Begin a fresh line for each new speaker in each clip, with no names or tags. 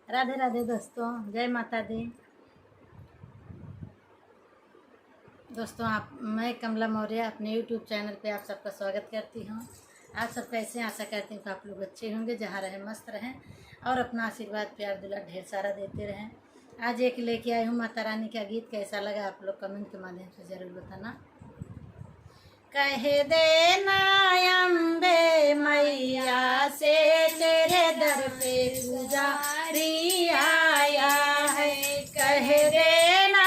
राधे राधे दोस्तों, जय माता दी। दोस्तों मैं कमला मौर्य अपने YouTube चैनल पे आप सबका स्वागत करती हूँ। आप सब कैसे, आशा करती हूँ कि आप लोग अच्छे होंगे, जहाँ रहें मस्त रहें और अपना आशीर्वाद प्यार दुलार ढेर सारा देते रहें। आज एक लेके आई हूँ माता रानी का गीत। कैसा लगा आप लोग कमेंट के माध्यम से ज़रूर बताना। कह देना अम्बे मैया से तेरे दर पे पुजारी आया है। कह देना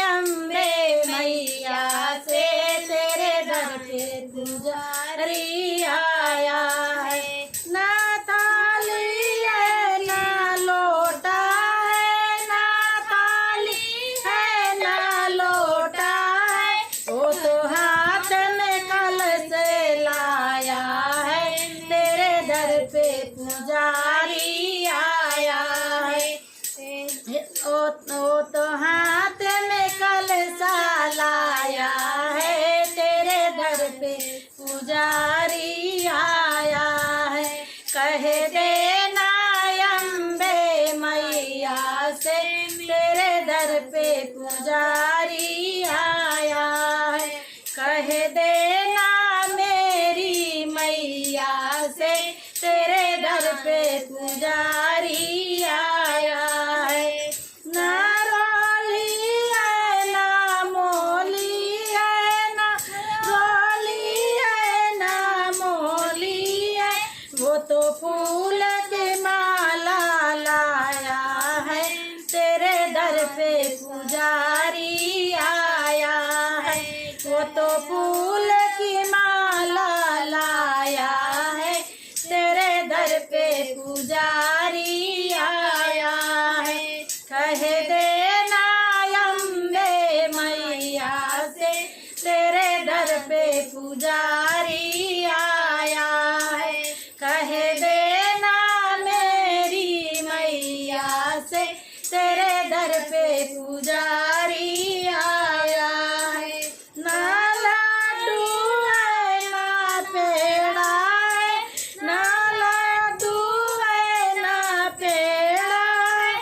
अम्बे मैया से तेरे दर पे पुजारी आया है। ना थाली है ना लोटा है, ना थाली है ना लोटा है, वो तो हाथ में कल से लाया है। तेरे दर पे पुजारी आया है। वो तो हाथ में कल सा लाया है। तेरे दर पे पुजारी आया है। कह देना अम्बे मैया से तेरे दर पे पुजारी आया है। कह देना मेरी मैया से तेरे दर पे पुजारी आया है। ना रोली है ना मोली है, ना रोली है ना मोली है, वो तो फूल की माला लाया है। तेरे दर पे पुजारी आया है। वो तो फूल की माला लाया है। तेरे दर पे पुजारी आया है। कह देना अम्बे मैया से तेरे दर पे पुजारी आया है। कह देना मेरी मैया से तेरे दर पे पुजारी आया है। ना लाडू है ना पेड़ा है, ना लाडू है ना पेड़ा है,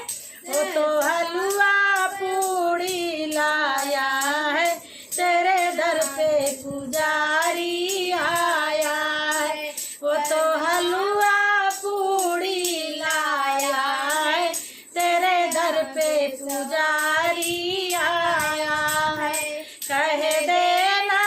वो तो हलवा पूड़ी लाया है। तेरे दर पे पुजारी आया है। वो तो हलवा पूड़ी लाया है। तेरे दर पे पुजारी आया है। कह देना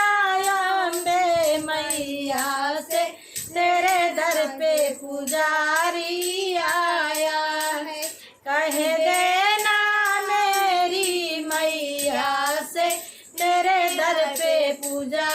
अम्बे मैया से तेरे दर पे पुजारी आया है। कह देना मेरी मैया से तेरे दर पे पुजारी